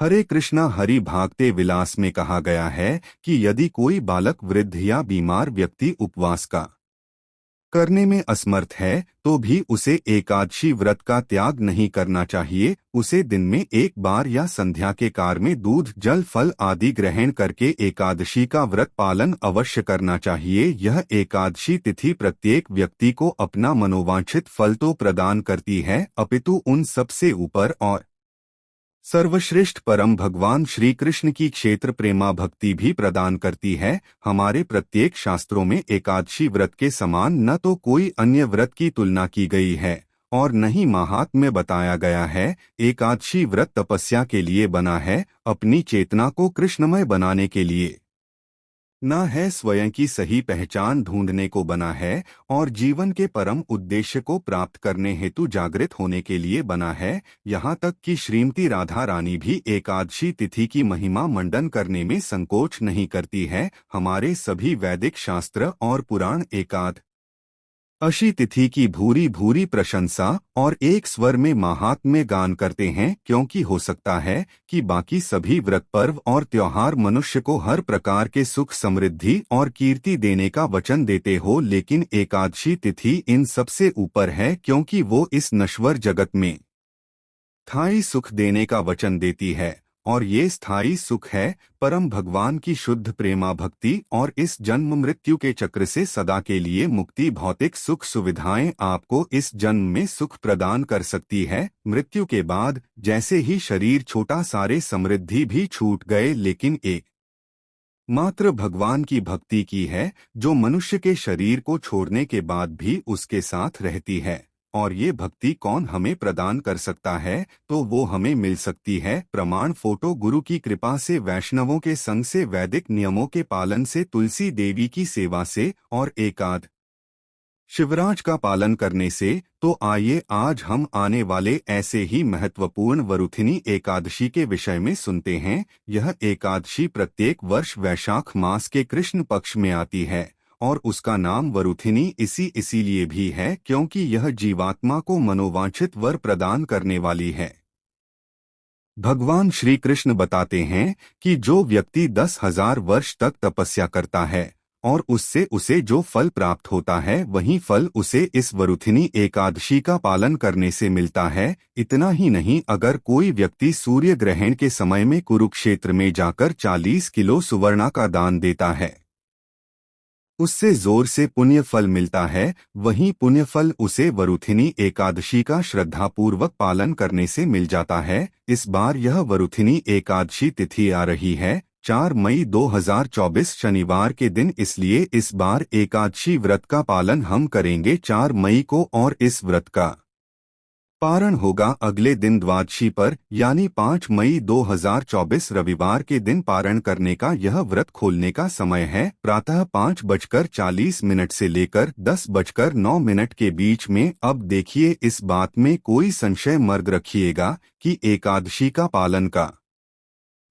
हरे कृष्णा हरि भागते विलास में कहा गया है कि यदि कोई बालक, वृद्ध या बीमार व्यक्ति उपवास का करने में असमर्थ है तो भी उसे एकादशी व्रत का त्याग नहीं करना चाहिए। उसे दिन में एक बार या संध्या के काल में दूध, जल, फल आदि ग्रहण करके एकादशी का व्रत पालन अवश्य करना चाहिए। यह एकादशी तिथि प्रत्येक व्यक्ति को अपना मनोवांछित फल तो प्रदान करती है, अपितु उन सबसे ऊपर और सर्वश्रेष्ठ परम भगवान श्री कृष्ण की क्षेत्र प्रेमा भक्ति भी प्रदान करती है। हमारे प्रत्येक शास्त्रों में एकादशी व्रत के समान न तो कोई अन्य व्रत की तुलना की गई है और न ही महात्म्य में बताया गया है। एकादशी व्रत तपस्या के लिए बना है, अपनी चेतना को कृष्णमय बनाने के लिए न है, स्वयं की सही पहचान ढूंढने को बना है और जीवन के परम उद्देश्य को प्राप्त करने हेतु जागृत होने के लिए बना है। यहाँ तक कि श्रीमती राधा रानी भी एकादशी तिथि की महिमा मंडन करने में संकोच नहीं करती है। हमारे सभी वैदिक शास्त्र और पुराण एकादशी तिथि की भूरी भूरी प्रशंसा और एक स्वर में महात्म्य गान करते हैं, क्योंकि हो सकता है कि बाकी सभी व्रत, पर्व और त्योहार मनुष्य को हर प्रकार के सुख, समृद्धि और कीर्ति देने का वचन देते हो, लेकिन एकादशी तिथि इन सबसे ऊपर है, क्योंकि वो इस नश्वर जगत में स्थायी सुख देने का वचन देती है। और ये स्थायी सुख है परम भगवान की शुद्ध प्रेमा भक्ति और इस जन्म मृत्यु के चक्र से सदा के लिए मुक्ति। भौतिक सुख सुविधाएं आपको इस जन्म में सुख प्रदान कर सकती है, मृत्यु के बाद जैसे ही शरीर छोटा, सारे समृद्धि भी छूट गए, लेकिन एक मात्र भगवान की भक्ति की है जो मनुष्य के शरीर को छोड़ने के बाद भी उसके साथ रहती है। और ये भक्ति कौन हमें प्रदान कर सकता है? तो वो हमें मिल सकती है प्रमाण फोटो, गुरु की कृपा से, वैष्णवों के संग से, वैदिक नियमों के पालन से, तुलसी देवी की सेवा से और एकाद शिवराज का पालन करने से। तो आइए आज हम आने वाले ऐसे ही महत्वपूर्ण वरुथिनी एकादशी के विषय में सुनते हैं। यह एकादशी प्रत्येक वर्ष वैशाख मास के कृष्ण पक्ष में आती है और उसका नाम वरुथिनी इसीलिए भी है क्योंकि यह जीवात्मा को मनोवांछित वर प्रदान करने वाली है। भगवान श्री कृष्ण बताते हैं कि जो व्यक्ति 10,000 वर्ष तक तपस्या करता है और उससे उसे जो फल प्राप्त होता है, वही फल उसे इस वरुथिनी एकादशी का पालन करने से मिलता है। इतना ही नहीं, अगर कोई व्यक्ति सूर्य ग्रहण के समय में कुरुक्षेत्र में जाकर 40 किलो सुवर्णा का दान देता है, उससे जोर से पुण्य फल मिलता है। वहीं पुण्य फल उसे वरुथिनी एकादशी का श्रद्धापूर्वक पालन करने से मिल जाता है। इस बार यह वरुथिनी एकादशी तिथि आ रही है 4 मई 2024 शनिवार के दिन, इसलिए इस बार एकादशी व्रत का पालन हम करेंगे 4 मई को और इस व्रत का पारण होगा अगले दिन द्वादशी पर, यानी 5 मई 2024 रविवार के दिन। पारण करने का यह व्रत खोलने का समय है प्रातः 5:40 से लेकर 10:09 के बीच में। अब देखिए, इस बात में कोई संशय मत रखिएगा कि एकादशी का पालन का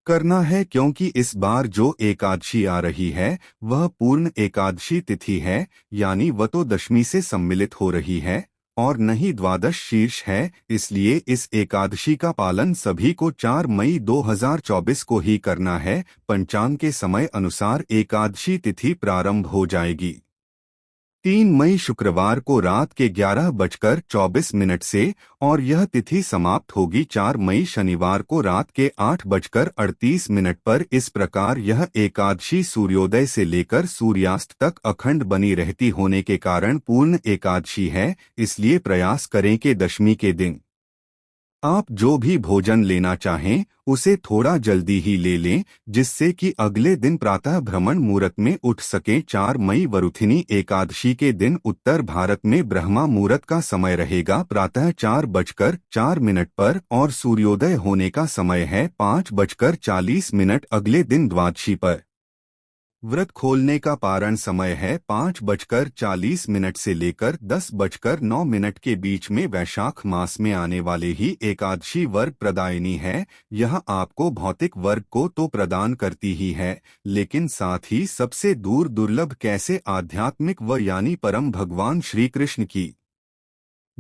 करना है, क्योंकि इस बार जो एकादशी आ रही है वह पूर्ण एकादशी तिथि है, यानी वह तो दशमी से सम्मिलित हो रही है और नहीं द्वादश शीर्ष है। इसलिए इस एकादशी का पालन सभी को 4 मई 2024 को ही करना है। पंचांग के समय अनुसार एकादशी तिथि प्रारंभ हो जाएगी 3 मई शुक्रवार को रात के 11:24 से और यह तिथि समाप्त होगी 4 मई शनिवार को रात के 8:38 पर। इस प्रकार यह एकादशी सूर्योदय से लेकर सूर्यास्त तक अखंड बनी रहती होने के कारण पूर्ण एकादशी है। इसलिए प्रयास करें कि दशमी के दिन आप जो भी भोजन लेना चाहें उसे थोड़ा जल्दी ही ले लें, जिससे कि अगले दिन प्रातः भ्रमण मुहूर्त में उठ सकें। 4 मई वरुथिनी एकादशी के दिन उत्तर भारत में ब्रह्मा मुहूर्त का समय रहेगा प्रातः 4:04 पर और सूर्योदय होने का समय है 5:40 अगले दिन द्वादशी पर। व्रत खोलने का पारण समय है 5:40 से लेकर 10:09 के बीच में। वैशाख मास में आने वाले ही एकादशी वर्ग प्रदायिनी है। यह आपको भौतिक वर्ग को तो प्रदान करती ही है, लेकिन साथ ही सबसे दुर्लभ कैसे आध्यात्मिक व यानी परम भगवान श्री कृष्ण की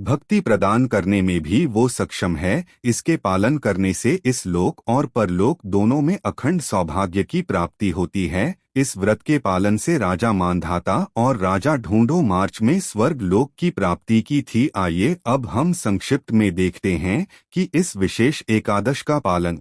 भक्ति प्रदान करने में भी वो सक्षम है। इसके पालन करने से इस लोक और परलोक दोनों में अखंड सौभाग्य की प्राप्ति होती है। इस व्रत के पालन से राजा मांधाता और राजा ढूंढो मार्च में स्वर्ग लोक की प्राप्ति की थी। आइए अब हम संक्षिप्त में देखते हैं कि इस विशेष एकादश का पालन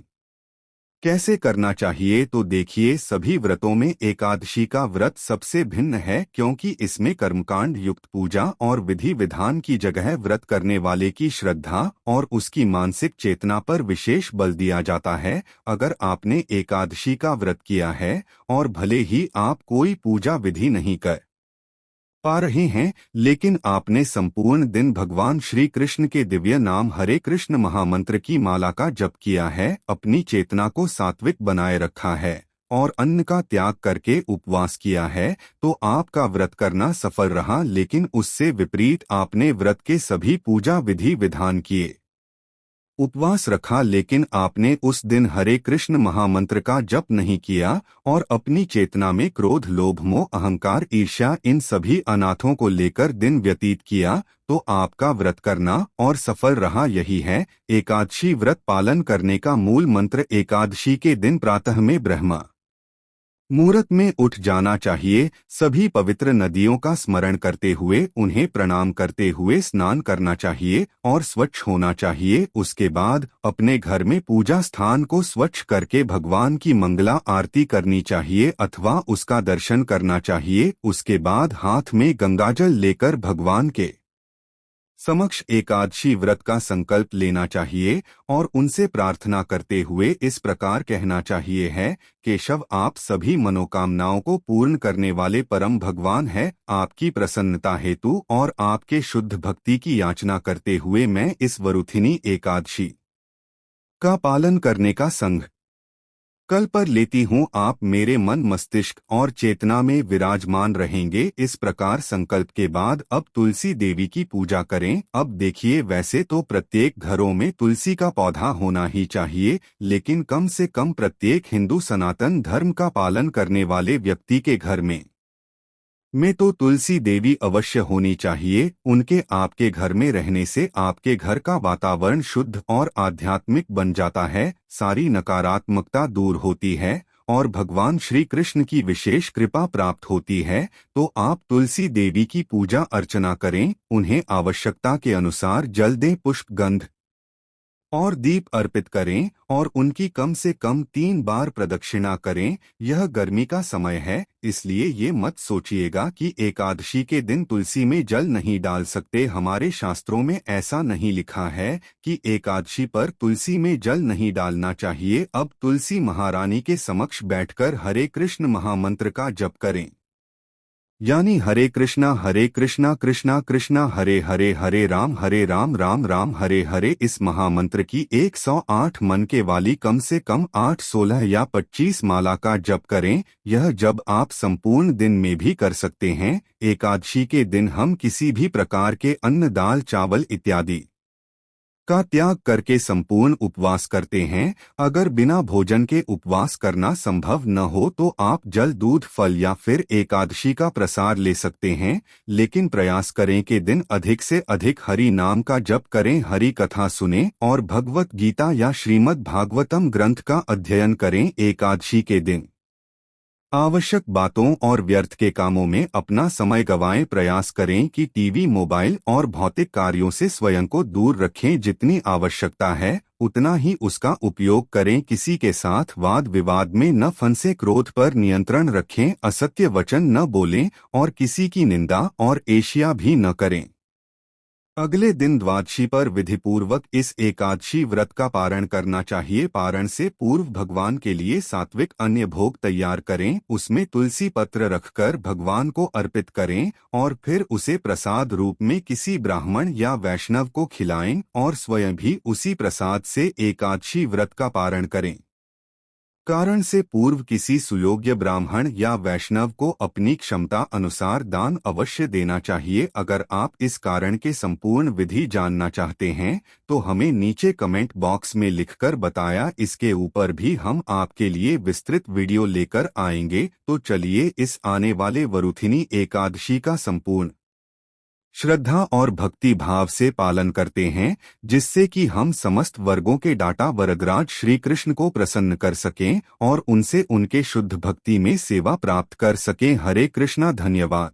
कैसे करना चाहिए। तो देखिए, सभी व्रतों में एकादशी का व्रत सबसे भिन्न है, क्योंकि इसमें कर्मकांड युक्त पूजा और विधि विधान की जगह व्रत करने वाले की श्रद्धा और उसकी मानसिक चेतना पर विशेष बल दिया जाता है। अगर आपने एकादशी का व्रत किया है और भले ही आप कोई पूजा विधि नहीं कर पा रहे हैं, लेकिन आपने संपूर्ण दिन भगवान श्री कृष्ण के दिव्य नाम हरे कृष्ण महामंत्र की माला का जप किया है, अपनी चेतना को सात्विक बनाए रखा है और अन्न का त्याग करके उपवास किया है, तो आपका व्रत करना सफल रहा। लेकिन उससे विपरीत आपने व्रत के सभी पूजा विधि विधान किए, उपवास रखा, लेकिन आपने उस दिन हरे कृष्ण महामंत्र का जप नहीं किया और अपनी चेतना में क्रोध, लोभ, मोह, अहंकार, ईर्ष्या इन सभी अनाथों को लेकर दिन व्यतीत किया, तो आपका व्रत करना और सफल रहा। यही है एकादशी व्रत पालन करने का मूल मंत्र। एकादशी के दिन प्रातः में ब्रह्म मुहूर्त में उठ जाना चाहिए। सभी पवित्र नदियों का स्मरण करते हुए, उन्हें प्रणाम करते हुए स्नान करना चाहिए और स्वच्छ होना चाहिए। उसके बाद अपने घर में पूजा स्थान को स्वच्छ करके भगवान की मंगला आरती करनी चाहिए अथवा उसका दर्शन करना चाहिए। उसके बाद हाथ में गंगाजल लेकर भगवान के समक्ष एकादशी व्रत का संकल्प लेना चाहिए और उनसे प्रार्थना करते हुए इस प्रकार कहना चाहिए है, केशव, आप सभी मनोकामनाओं को पूर्ण करने वाले परम भगवान हैं। आपकी प्रसन्नता हेतु और आपके शुद्ध भक्ति की याचना करते हुए मैं इस वरुथिनी एकादशी का पालन करने का संग कल पर लेती हूँ। आप मेरे मन, मस्तिष्क और चेतना में विराजमान रहेंगे। इस प्रकार संकल्प के बाद अब तुलसी देवी की पूजा करें। अब देखिए, वैसे तो प्रत्येक घरों में तुलसी का पौधा होना ही चाहिए, लेकिन कम से कम प्रत्येक हिंदू सनातन धर्म का पालन करने वाले व्यक्ति के घर में तो तुलसी देवी अवश्य होनी चाहिए। उनके आपके घर में रहने से आपके घर का वातावरण शुद्ध और आध्यात्मिक बन जाता है, सारी नकारात्मकता दूर होती है और भगवान श्री कृष्ण की विशेष कृपा प्राप्त होती है। तो आप तुलसी देवी की पूजा अर्चना करें, उन्हें आवश्यकता के अनुसार जल दें, पुष्प, गंध और दीप अर्पित करें और उनकी कम से कम 3 बार प्रदक्षिणा करें। यह गर्मी का समय है, इसलिए ये मत सोचिएगा कि एकादशी के दिन तुलसी में जल नहीं डाल सकते। हमारे शास्त्रों में ऐसा नहीं लिखा है कि एकादशी पर तुलसी में जल नहीं डालना चाहिए। अब तुलसी महारानी के समक्ष बैठकर हरे कृष्ण महामंत्र का जप करें, यानी हरे कृष्णा कृष्णा कृष्णा हरे हरे, हरे राम राम राम हरे हरे। इस महामंत्र की 108 मन के वाली कम से कम 8, 16 या 25 माला का जप करें। यह जब आप संपूर्ण दिन में भी कर सकते हैं। एकादशी के दिन हम किसी भी प्रकार के अन्न, दाल, चावल इत्यादि का त्याग करके संपूर्ण उपवास करते हैं। अगर बिना भोजन के उपवास करना संभव न हो तो आप जल, दूध, फल या फिर एकादशी का प्रसाद ले सकते हैं, लेकिन प्रयास करें कि दिन अधिक से अधिक हरि नाम का जप करें, हरि कथा सुनें और भगवत गीता या श्रीमद् भागवतम ग्रंथ का अध्ययन करें। एकादशी के दिन आवश्यक बातों और व्यर्थ के कामों में अपना समय गंवाएं। प्रयास करें कि टीवी, मोबाइल और भौतिक कार्यों से स्वयं को दूर रखें। जितनी आवश्यकता है उतना ही उसका उपयोग करें। किसी के साथ वाद विवाद में न फंसे, क्रोध पर नियंत्रण रखें, असत्य वचन न बोलें और किसी की निंदा और ईर्ष्या भी न करें। अगले दिन द्वादशी पर विधिपूर्वक इस एकादशी व्रत का पारण करना चाहिए। पारण से पूर्व भगवान के लिए सात्विक अन्य भोग तैयार करें, उसमें तुलसी पत्र रखकर भगवान को अर्पित करें और फिर उसे प्रसाद रूप में किसी ब्राह्मण या वैष्णव को खिलाएं और स्वयं भी उसी प्रसाद से एकादशी व्रत का पारण करें। कारण से पूर्व किसी सुयोग्य ब्राह्मण या वैष्णव को अपनी क्षमता अनुसार दान अवश्य देना चाहिए। अगर आप इस कारण के संपूर्ण विधि जानना चाहते हैं तो हमें नीचे कमेंट बॉक्स में लिखकर बताया। इसके ऊपर भी हम आपके लिए विस्तृत वीडियो लेकर आएंगे। तो चलिए इस आने वाले वरुथिनी एकादशी का संपूर्ण श्रद्धा और भक्ति भाव से पालन करते हैं, जिससे कि हम समस्त वर्गों के दाता वरदराज श्री कृष्ण को प्रसन्न कर सकें और उनसे उनके शुद्ध भक्ति में सेवा प्राप्त कर सकें। हरे कृष्णा। धन्यवाद।